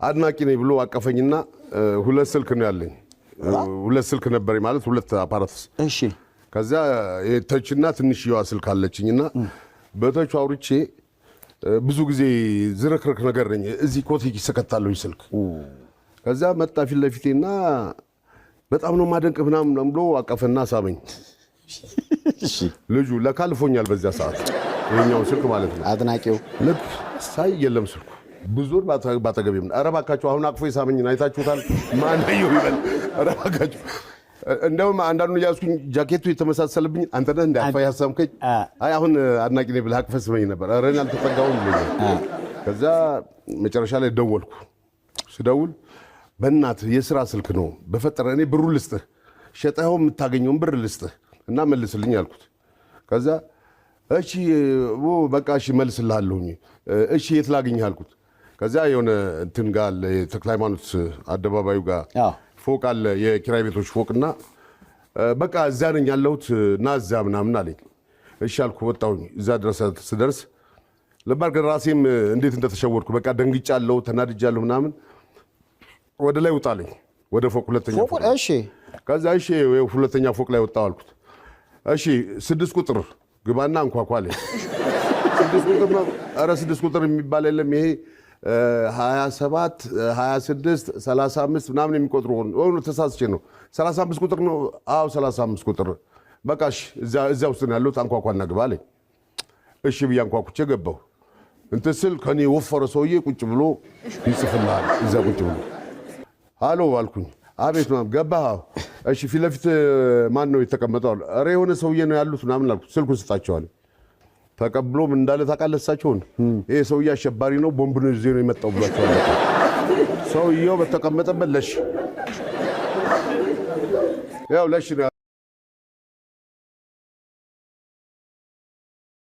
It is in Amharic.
አድናቂ ነኝ ብሎ አቀፈኝና ሁለት ስልክ ነው ያለኝ ሁለት ስልክ ነበር ማለት ሁለት አፓራትስ እሺ ከዛ የተችና ትንሽዬዋ ስልክ አለችኝና በተቹ አውርቼ ብዙ ጊዜ ዝርክርክ ነገር ነኝ እዚህ ኮት ይሰከታለሁ ስልክ ከዛ መጣ ፊት ለፊቴና በጣም ነው ማደንቅ ምናምን ብሎ አቀፈና ሳመኝ እሺ ልጁ ለካልፎኛል በዛ ሰዓት የኛው ስልክ ማለት ነው አድናቂው ልክ ሳይ የለም ስልኩ ብዙር ባጠገቤም አረባካቸው አሁን አቅፎ ይሳመኝና አይታችሁታል ማን ነው ይበል አረባካቸው እንደውም አንዳንዱ ያስኩኝ ጃኬቱ የተመሳሰለብኝ አንተ ነህ እንዳፋ ያሳምከኝ አይ አሁን አድናቂ ነኝ ብለህ አቅፈህ ስመኝ ነበር አረን አልተጠጋውም ልኝ ከዛ መጨረሻ ላይ ደወልኩ ስደውል በእናት የሥራ ስልክ ነው በፈጠረ እኔ ብሩ ልስጥህ ሸጠኸው የምታገኘውን ብር ልስጥህ እና መልስልኝ አልኩት ከዛ እሺ በቃ እሺ መልስልሃለሁኝ እሺ የት ላግኝህ አልኩት ከዛ የሆነ እንትን ጋር ተክለ ሃይማኖት አደባባዩ ጋር ፎቅ አለ የኪራይ ቤቶች ፎቅና በቃ እዛ ነኝ ያለሁት እና እዛ ምናምን አለኝ እሺ አልኩ ወጣሁኝ እዛ ድረስ ስደርስ ለባርገ ራሴም እንዴት እንደተሸወርኩ በቃ ደንግጫለሁ ተናድጃለሁ ምናምን ወደ ላይ ወጣለኝ ወደ ፎቅ ሁለተኛ ፎቅ እሺ ከዛ እሺ ሁለተኛ ፎቅ ላይ ወጣሁ አልኩት እሺ 6 ቁጥር ግባና አንኳኳለ 6 ቁጥር ነው ኧረ 6 ቁጥር የሚባል የለም ይሄ 27 26 35 ምናምን የሚቆጥሩ ሆኖ ተሳስቼ ነው 35 ቁጥር ነው አው 35 ቁጥር በቃሽ እዛ ውስጥ ነው ያለው አንኳኳና ግባ አለኝ እሺ ብዬ አንኳኩቼ ገባሁ እንትን ስል ከኔ ወፈረ ሰውዬ ቁጭ ብሎ ይጽፍልሃል እዛ ቁጭ ብሎ ሃሎ አልኩኝ አቤት ነው ገባህ እሺ ፊት ለፊት ማን ነው የተቀመጠው ኧረ የሆነ ሰውዬ ነው ያሉት ምናምን አልኩት ስልኩን ስጣቸዋል ተቀብሎ ምን እንዳለ ታቃለሳቸውን ይሄ ሰውዬ አሸባሪ ነው ቦምብ ነው ይዞ ነው የመጣው ብሏቸዋል ሰውዬው በተቀመጠበት ለሽ ያው ለሽ